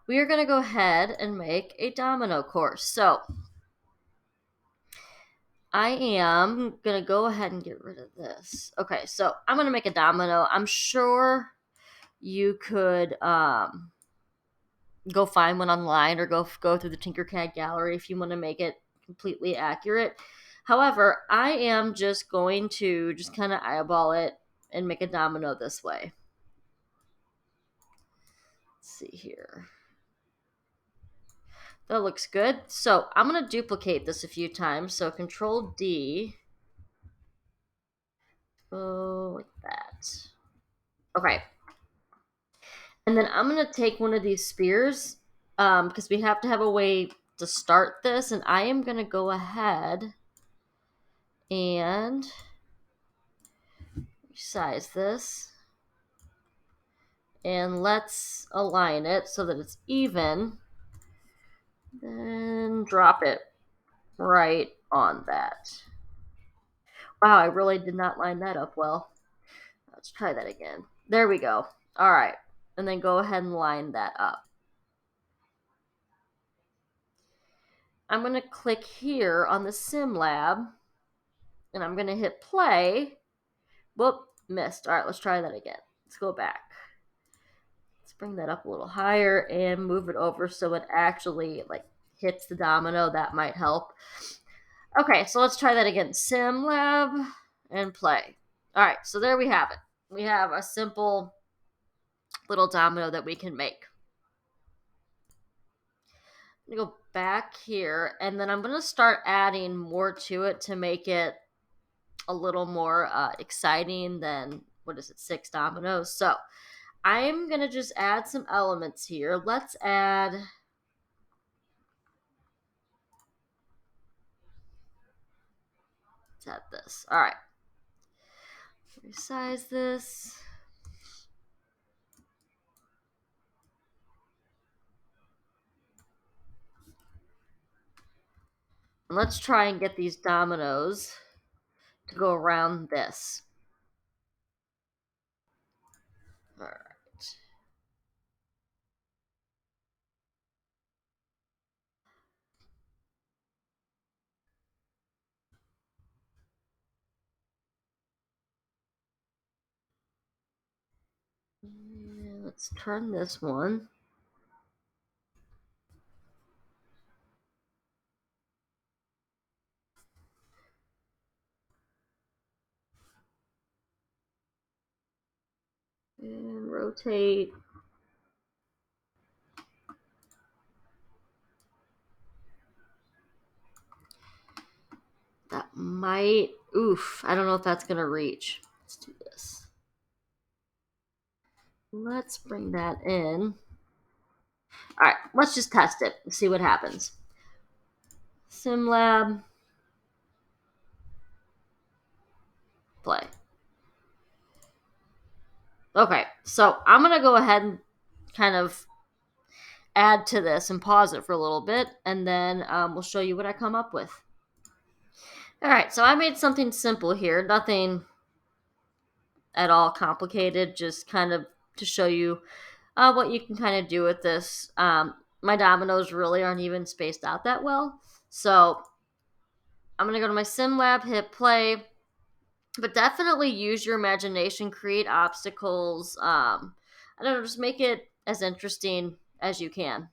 we are going to go ahead and make a domino course. So I am going to go ahead and get rid of this. Okay, so I'm going to make a domino. I'm sure you could go find one online or go through the Tinkercad gallery if you want to make it completely accurate. However, I am just going to just kind of eyeball it and make a domino this way. Let's see here. That looks good. So I'm going to duplicate this a few times. So Control D. Oh, like that. Okay. And then I'm going to take one of these spears because we have to have a way to start this. And I am going to go ahead and resize this. And let's align it so that it's even. Then drop it right on that. Wow, I really did not line that up well. Let's try that again. There we go. All right. And then go ahead and line that up. I'm going to click here on the Sim Lab. And I'm going to hit play. Whoop, missed. All right, let's try that again. Let's go back. Let's bring that up a little higher and move it over so it actually hits the domino. That might help. Okay, so let's try that again. Sim Lab and play. All right, so there we have it. We have a simple little domino that we can make. I'm going to go back here, and then I'm going to start adding more to it to make it a little more exciting than, 6 dominoes. So I'm going to just add some elements here. Let's add this. All right. Resize this. And let's try and get these dominoes to go around this. All right. And let's turn this one. And rotate. That might, I don't know if that's going to reach. Let's do this. Let's bring that in. All right, let's just test it and see what happens. SimLab, play. Okay, so I'm going to go ahead and kind of add to this and pause it for a little bit, and then we'll show you what I come up with. All right, so I made something simple here, nothing at all complicated, just kind of to show you what you can kind of do with this. My dominoes really aren't even spaced out that well, so I'm going to go to my Sim Lab, hit play, but definitely use your imagination, create obstacles. I don't know, just make it as interesting as you can.